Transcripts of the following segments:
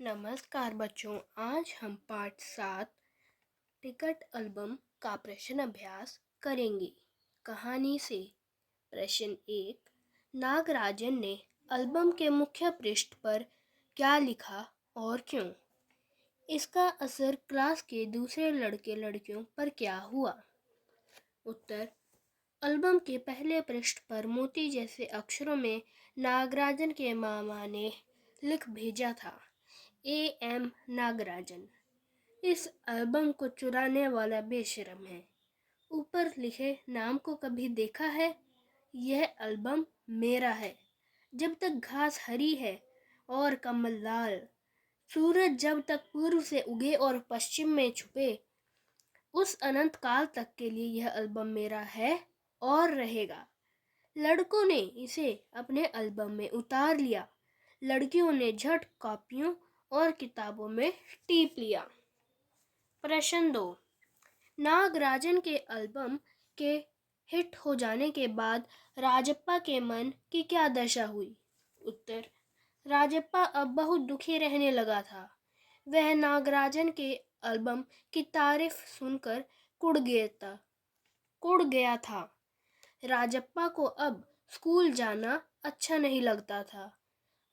नमस्कार बच्चों, आज हम पाठ 7 टिकट एल्बम का प्रश्न अभ्यास करेंगे। कहानी से। प्रश्न 1। नागराजन ने एल्बम के मुख्य पृष्ठ पर क्या लिखा और क्यों? इसका असर क्लास के दूसरे लड़के लड़कियों पर क्या हुआ? उत्तर। एल्बम के पहले पृष्ठ पर मोती जैसे अक्षरों में नागराजन के मामा ने लिख भेजा था, A.M. नागराजन इस एल्बम को चुराने वाला बेशरम है। ऊपर लिखे नाम को कभी देखा है? यह एल्बम मेरा है। जब तक घास हरी है और कमल लाल, सूरज जब तक पूर्व से उगे और पश्चिम में छुपे, उस अनंत काल तक के लिए यह एल्बम मेरा है और रहेगा। लड़कों ने इसे अपने एल्बम में उतार लिया। लड़कियों ने झट कॉपियों और किताबों में टीप लिया। प्रश्न 2। नागराजन के एल्बम के हिट हो जाने के बाद राजप्पा के मन की क्या दशा हुई? उत्तर। राजप्पा अब बहुत दुखी रहने लगा था। वह नागराजन के एल्बम की तारीफ सुनकर कुड़ गया था। राजप्पा को अब स्कूल जाना अच्छा नहीं लगता था।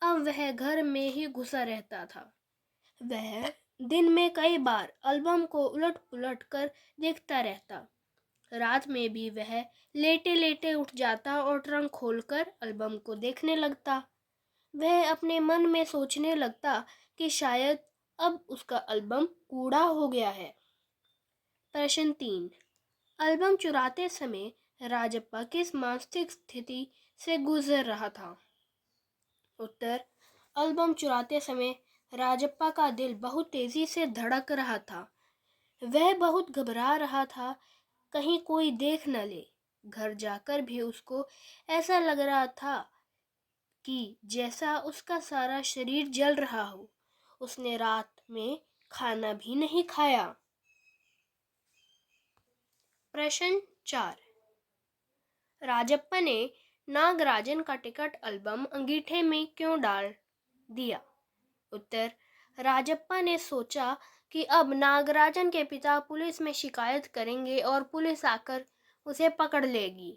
अब वह घर में ही घुसा रहता था। वह दिन में कई बार एल्बम को उलट पुलट कर देखता रहता। रात में भी वह लेटे लेटे उठ जाता और ट्रंक खोलकर एल्बम को देखने लगता। वह अपने मन में सोचने लगता कि शायद अब उसका एल्बम कूड़ा हो गया है। प्रश्न 3। एल्बम चुराते समय राजप्पा किस मानसिक स्थिति से गुजर रहा था? उत्तर। एल्बम चुराते समय राजप्पा का दिल बहुत तेजी से धड़क रहा था। वह बहुत घबरा रहा था, कहीं कोई देख न ले। घर जाकर भी उसको ऐसा लग रहा था कि जैसा उसका सारा शरीर जल रहा हो। उसने रात में खाना भी नहीं खाया। प्रश्न 4। राजप्पा ने नागराजन का टिकट एल्बम अंगीठे में क्यों डाल दिया? उत्तर। राजप्पा ने सोचा कि अब नागराजन के पिता पुलिस में शिकायत करेंगे और पुलिस आकर उसे पकड़ लेगी।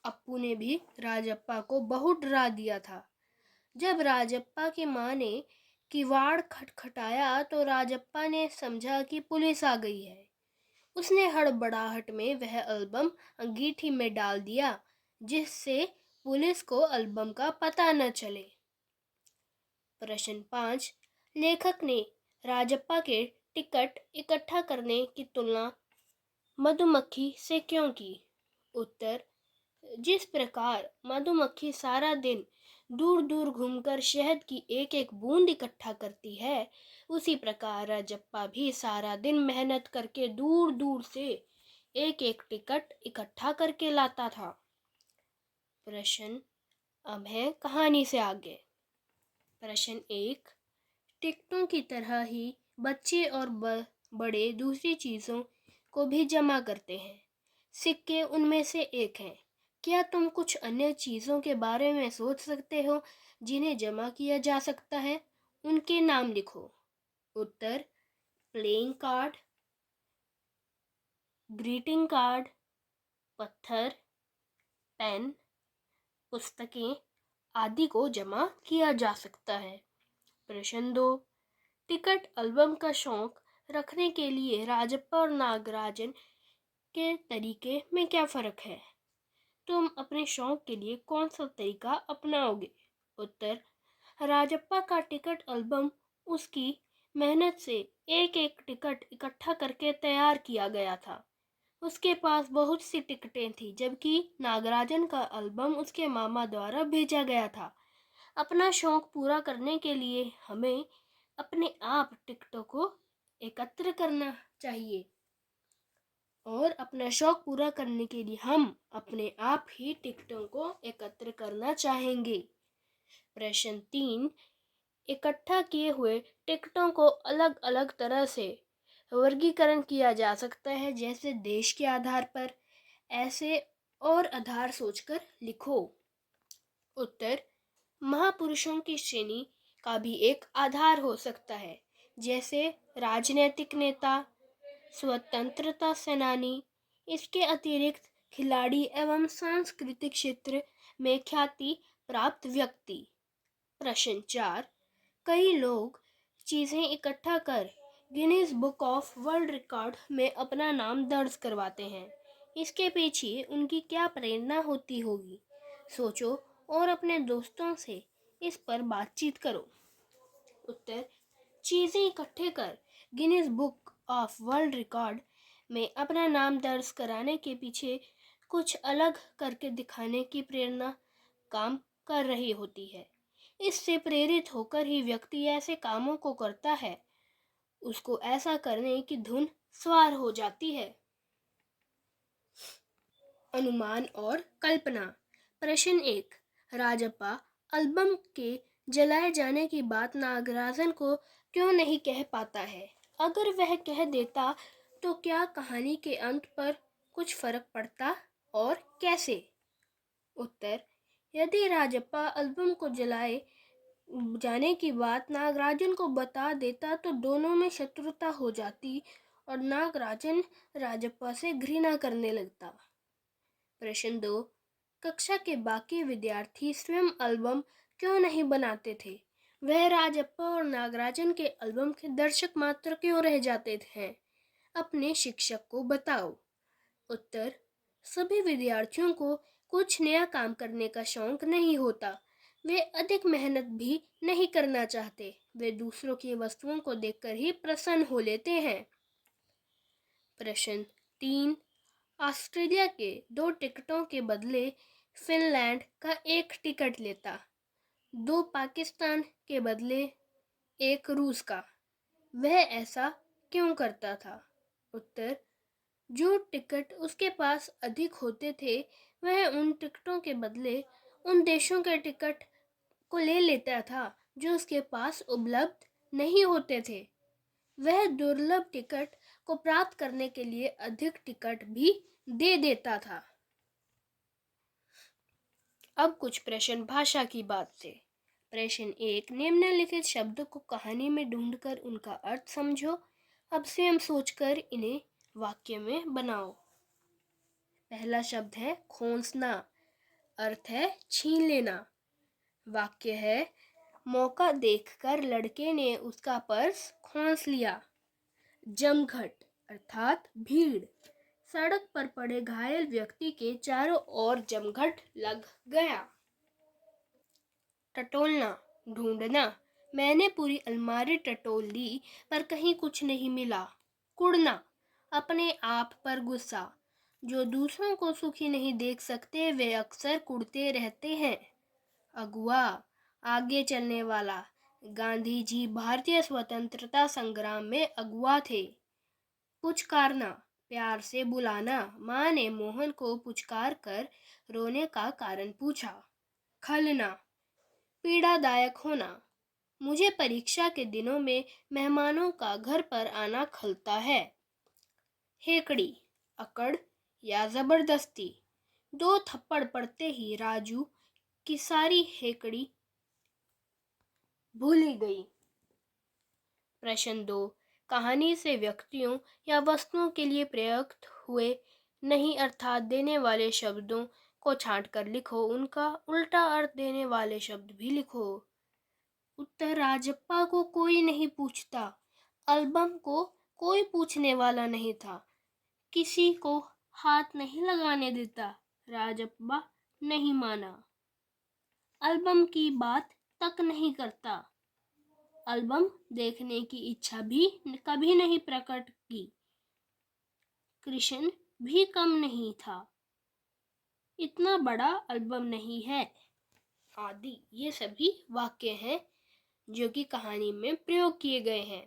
अप्पू ने भी राजप्पा को बहुत डरा दिया था। जब राजप्पा की मां ने किवाड़ खटखटाया तो राजप्पा ने समझा कि पुलिस आ गई है। उसने हड़बड़ाहट में वह एल्बम अंगीठी में डाल दिया, जिससे पुलिस को एल्बम का पता न चले। प्रश्न 5। लेखक ने राजप्पा के टिकट इकट्ठा करने की तुलना मधुमक्खी से क्यों की? उत्तर। जिस प्रकार मधुमक्खी सारा दिन दूर दूर घूमकर शहद की एक एक बूंद इकट्ठा करती है, उसी प्रकार राजप्पा भी सारा दिन मेहनत करके दूर दूर से एक एक टिकट इकट्ठा करके लाता था। प्रश्न अब है कहानी से आगे। प्रश्न 1। टिकटों की तरह ही बच्चे और बड़े दूसरी चीज़ों को भी जमा करते हैं। सिक्के उनमें से एक हैं। क्या तुम कुछ अन्य चीज़ों के बारे में सोच सकते हो जिन्हें जमा किया जा सकता है? उनके नाम लिखो। उत्तर। प्लेइंग कार्ड, ग्रीटिंग कार्ड, पत्थर, पेन, पुस्तकें आदि को जमा किया जा सकता है। प्रश्न 2। टिकट एल्बम का शौक रखने के लिए राजप्पा और नागराजन के तरीके में क्या फ़र्क है? तुम अपने शौक के लिए कौन सा तरीका अपनाओगे? उत्तर। राजप्पा का टिकट एल्बम उसकी मेहनत से एक एक टिकट इकट्ठा करके तैयार किया गया था। उसके पास बहुत सी टिकटें थी, जबकि नागराजन का एल्बम उसके मामा द्वारा भेजा गया था। अपना शौक पूरा करने के लिए हमें अपने आप टिकटों को एकत्र करना चाहिए और अपना शौक पूरा करने के लिए हम अपने आप ही टिकटों को एकत्र करना चाहेंगे। प्रश्न 3। इकट्ठा किए हुए टिकटों को अलग अलग तरह से वर्गीकरण किया जा सकता है, जैसे देश के आधार पर। ऐसे और आधार सोचकर लिखो। उत्तर। महापुरुषों की श्रेणी का भी एक आधार हो सकता है, जैसे राजनीतिक नेता, स्वतंत्रता सेनानी। इसके अतिरिक्त खिलाड़ी एवं सांस्कृतिक क्षेत्र में ख्याति प्राप्त व्यक्ति। प्रश्न 4, कई लोग चीजें इकट्ठा कर Guinness book of world record में अपना नाम दर्ज करवाते हैं। इसके पीछे उनकी क्या प्रेरणा होती होगी? सोचो और अपने दोस्तों से इस पर बातचीत करो। उत्तर, चीजें इकट्ठे कर Guinness book of world record में अपना नाम दर्ज कराने के पीछे कुछ अलग करके दिखाने की प्रेरणा काम कर रही होती है। इससे प्रेरित होकर ही व्यक्ति ऐसे कामों को करता है, उसको ऐसा करने की धुन सवार हो जाती है। अनुमान और कल्पना। प्रश्न 1, राजप्पा एल्बम के जलाए जाने की बात नागराजन को क्यों नहीं कह पाता है? अगर वह कह देता तो क्या कहानी के अंत पर कुछ फर्क पड़ता और कैसे? उत्तर, यदि राजप्पा एल्बम को जलाए जाने की बात नागराजन को बता देता तो दोनों में शत्रुता हो जाती और नागराजन राजप्पा से घृणा करने लगता। प्रश्न 2, कक्षा के बाकी विद्यार्थी स्वयं एल्बम क्यों नहीं बनाते थे? वह राजप्पा और नागराजन के एल्बम के दर्शक मात्र क्यों रह जाते हैं? अपने शिक्षक को बताओ। उत्तर, सभी विद्यार्थियों को कुछ नया काम करने का शौक नहीं होता। वे अधिक मेहनत भी नहीं करना चाहते। वे दूसरों की वस्तुओं को देखकर ही प्रसन्न हो लेते हैं। प्रश्न 3, ऑस्ट्रेलिया के 2 टिकटों के बदले फिनलैंड का 1 टिकट लेता, 2 पाकिस्तान के बदले 1 रूस का। वह ऐसा क्यों करता था? उत्तर, जो टिकट उसके पास अधिक होते थे वह उन टिकटों के बदले उन देशों के टिकट को ले लेता था जो उसके पास उपलब्ध नहीं होते थे। वह दुर्लभ टिकट को प्राप्त करने के लिए अधिक टिकट भी दे देता था। अब कुछ प्रश्न भाषा की बात से। प्रश्न 1, निम्नलिखित शब्द को कहानी में ढूंढकर उनका अर्थ समझो। अब स्वयं सोचकर इन्हें वाक्य में बनाओ। पहला शब्द है खोसना, अर्थ है छीन लेना। वाक्य है, मौका देखकर लड़के ने उसका पर्स खोस लिया। जमघट अर्थात भीड़, सड़क पर पड़े घायल व्यक्ति के चारों ओर जमघट लग गया। टटोलना, ढूंढना, मैंने पूरी अलमारी टटोल ली पर कहीं कुछ नहीं मिला। कुड़ना, अपने आप पर गुस्सा, जो दूसरों को सुखी नहीं देख सकते वे अक्सर कुड़ते रहते हैं। अगुआ, आगे चलने वाला, गांधी जी भारतीय स्वतंत्रता संग्राम में अगुआ थे। पुचकारना, प्यार से बुलाना, माँ ने मोहन को पुचकार कर रोने का कारण पूछा। खलना, पीड़ादायक होना, मुझे परीक्षा के दिनों में मेहमानों का घर पर आना खलता है। हेकड़ी, अकड़ या जबरदस्ती, 2 थप्पड़ पड़ते ही राजू की सारी हेकड़ी भूली गई। प्रश्न 2, कहानी से व्यक्तियों या वस्तुओं के लिए प्रयुक्त हुए नहीं अर्थात देने वाले शब्दों को छांटकर लिखो। उनका उल्टा अर्थ देने वाले शब्द भी लिखो। उत्तर, राजप्पा को कोई नहीं पूछता, एल्बम को कोई पूछने वाला नहीं था, किसी को हाथ नहीं लगाने देता, राजप्पा नहीं माना, एल्बम की बात तक नहीं करता, एल्बम देखने की इच्छा भी कभी नहीं प्रकट की, कृष्ण भी कम नहीं था, इतना बड़ा एल्बम नहीं है, आदि। ये सभी वाक्य हैं जो कि कहानी में प्रयोग किए गए हैं।